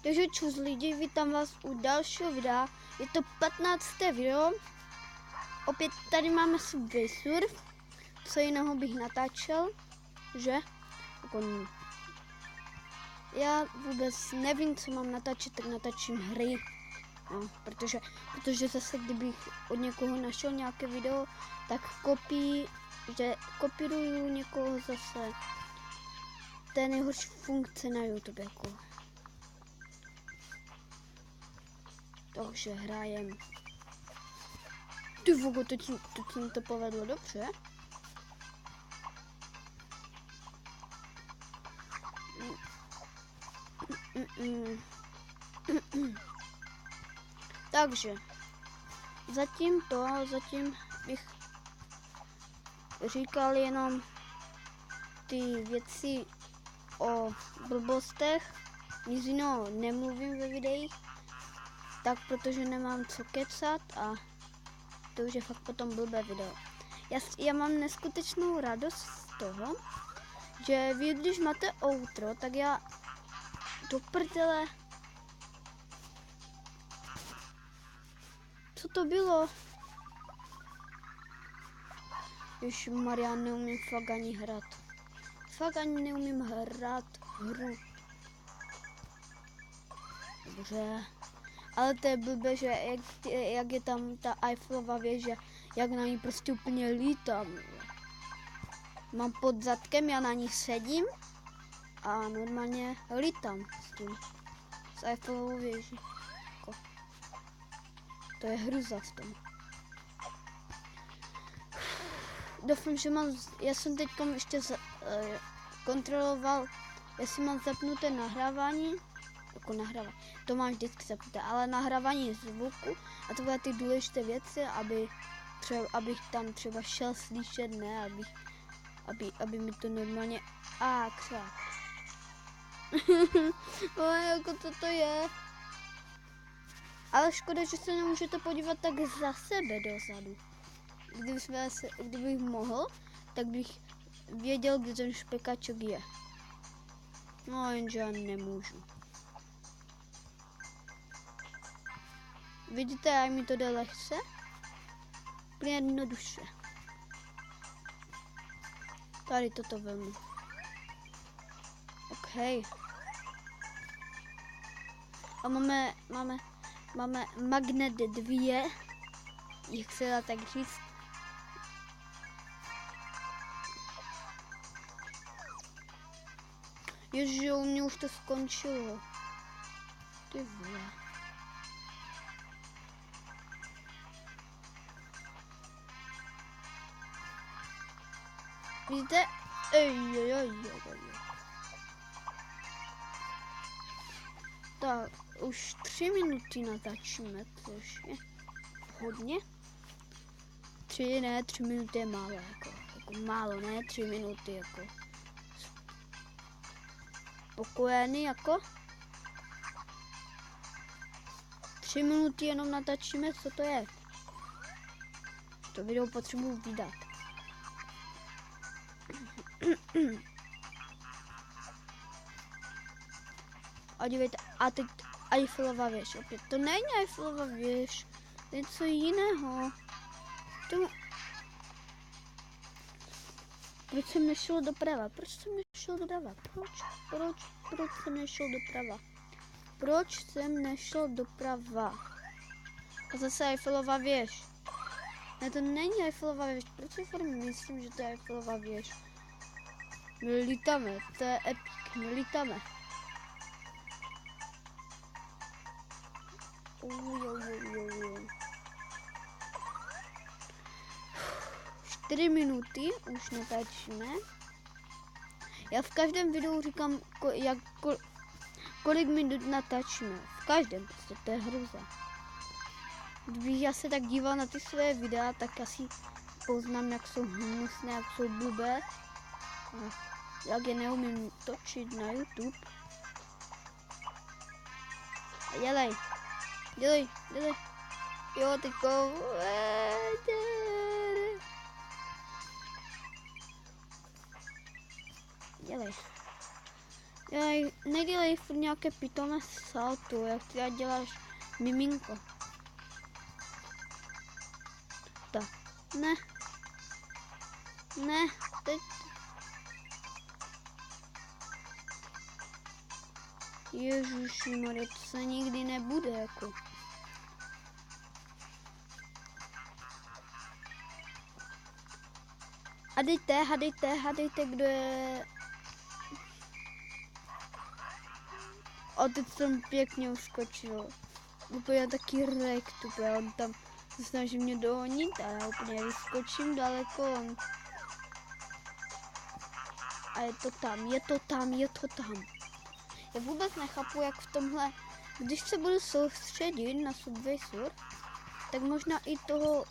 Takže čus lidi, vítám vás u dalšího videa. Je to 15. video. Opět tady máme Subway Surf. Co jiného bych natáčel, že? Já vůbec nevím, co mám natáčet, tak natáčím hry. No, protože zase, kdybych od někoho našel nějaké video, tak kopíruju někoho zase. To je nejhorší funkce na YouTube, jako. Takže hrajem. Ty vogo, teď se mi to povedlo dobře. Takže zatím bych říkal jenom ty věci o blbostech, nic jiného nemluvím ve videích, tak protože nemám co kecat a to už je fakt potom blbé video. Já mám neskutečnou radost z toho, že vy, když máte outro, tak já do prdele. Co to bylo? Ježišmarja, neumím fakt ani hrát. Fakt ani neumím hrát hru. Dobře. Ale to je blbé, že jak je tam ta Eiffelova věže, jak na ní prostě úplně lítám. Mám pod zadkem, já na ní sedím a normálně lítám s tím. S Eiffelovou věží. To je hruza v tom. Doufám, že já jsem teď ještě kontroloval, jestli mám zapnuté nahrávání. Jako nahrávání. To mám vždycky zapnuté, ale nahrávání zvuku a to byly ty důležité věci, abych tam třeba šel slyšet, ne, aby mi to normálně křák. Jako to je. Ale škoda, že se nemůžete podívat tak za sebe dozadu. Kdybych mohl, tak bych věděl, kde ten špekaček je. No, jenže já nemůžu. Vidíte, jak mi to jde lehce? Úplně jednoduše. Tady toto vemu. OK. A máme magnet 2, jak se dá tak říct. Ježiš, u mě už to skončilo. Ty vole. Vidíte? Tak, už 3 minuty natáčíme, což je hodně. 3 minuty je málo, jako málo, ne 3 minuty, jako. Spokojený, jako. 3 minuty jenom natáčíme, co to je? To video potřebuji vydat. A dívejte, a teď Eiffelova věž opět. To není Eiffelova věž, to je něco jiného. Proč jsem nešel doprava? Proč jsem nešel doprava? Proč jsem nešel doprava? Proč jsem nešel doprava? A zase Eiffelova věž. Ne, to není Eiffelova věž. Proč si furt myslím, že to je Eiffelova věž? My lítáme, to je epic, my lítáme. 4 minuty už natáčíme. Já v každém videu říkám, kolik minut natáčíme. V každém, prostě to je hruza. Kdybych já se tak díval na ty své videa, tak asi poznám, jak jsou hnusné, jak jsou blbé. A jak je neumím točit na YouTube. Dělej. Jo, teďko. Dělej. Nedělej furt nějaké pitomé salto, jak ty děláš miminko. Tak, ne. Ne, teď. Ježišmarja, to se nikdy nebude, jako. Hadejte, kdo je... A teď jsem pěkně uskočil. Úplně taky rektupé, on tam se snaží mě dohonit, ale já úplně vyskočím daleko. A je to tam. Já vůbec nechápu, jak v tomhle, když se budu soustředit na Subway Surf, tak možná i toho,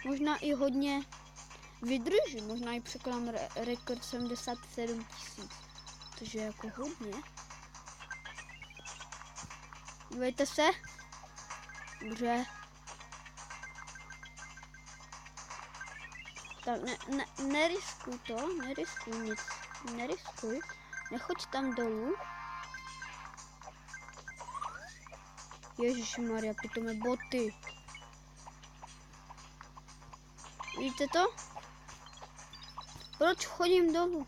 možná i hodně vydržím, možná i překonám rekord 77 000, což je jako hodně. Dívejte se. Dobře. Tak neriskuj to, neriskuj nic, neriskuj, nechoď tam dolů. Ježišmarja, pitomé boty. Vidíte to? Proč chodím dolů?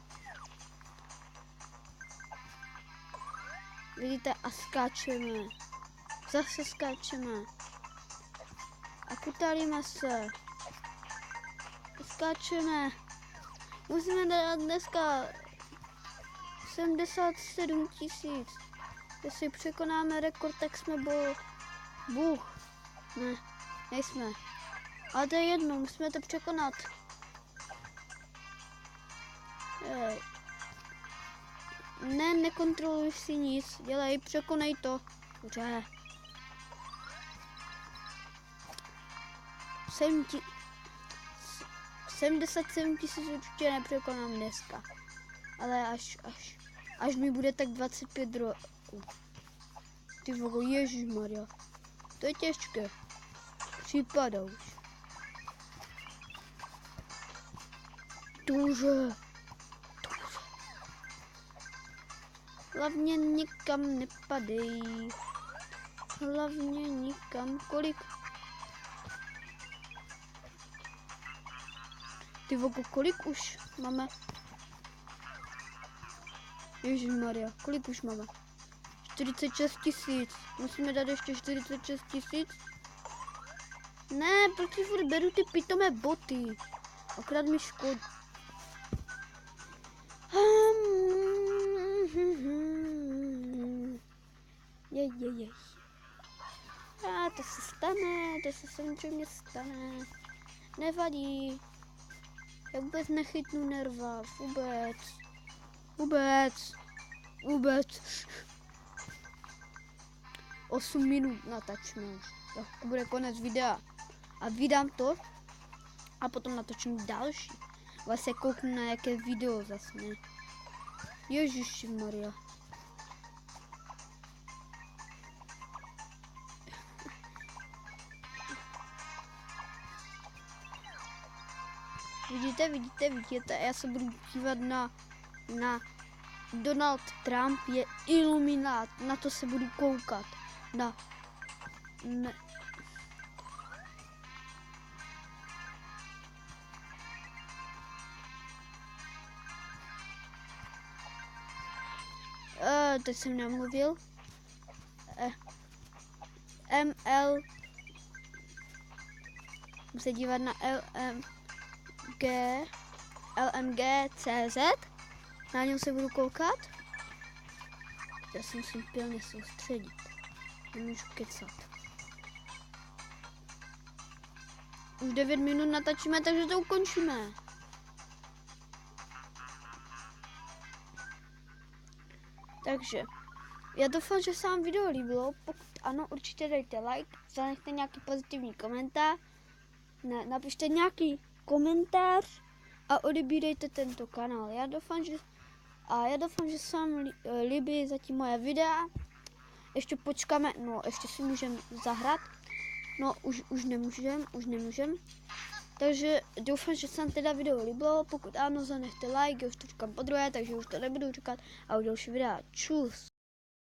Vidíte, a skáčeme. Zase skáčeme. A kutálíme se. Skáčeme. Musíme dát dneska 77 000. Jestli překonáme rekord, tak jsme Bůh. Ne, nejsme. Ale to je jedno, musíme to překonat. Ne, nekontroluj si nic. Dělej, překonej to. Dobře. 77 000 určitě nepřekonám dneska. Ale až mi bude tak 25 roků. Ty vogo, ježišmarja. To je těžké. Připadá už. Duže. Hlavně nikam nepadej. Hlavně nikam. Kolik? Ty vogo, kolik už máme? Ježišmarja, kolik už máme? 46 000. Musíme dát ještě 46 000. Ne, proč si furt beru ty pitomé boty? Akorát mi škodí. Jej. A to se stane, to se samozřejmě stane. Nevadí. Já vůbec nechytnu nerva, vůbec. 8 minut natačme už. To bude konec videa. A vydám to a potom natočím další. Vlastně kouknu na jaké video zase. Ježišmarja. Vidíte, já se budu dívat na Donald Trump je iluminát, na to se budu koukat, teď jsem nemluvil, musím dívat na LMG.cz, na něm se budu koukat. Já se musím pilně soustředit, nemůžu kecat. Už 9 minut natačíme, takže to ukončíme. Takže, já doufám, že se vám video líbilo, pokud ano, určitě dejte like, zanechte nějaký pozitivní komentář, napište nějaký komentář a odebírejte tento kanál. Já doufám, že se vám líbí zatím moje videa. Ještě počkáme, no ještě si můžeme zahrát. No už nemůžem. Takže doufám, že se vám teda video líbilo, pokud ano, zanechte like, já už to říkám podruhé, takže už to nebudu říkat a u další videa. Čus!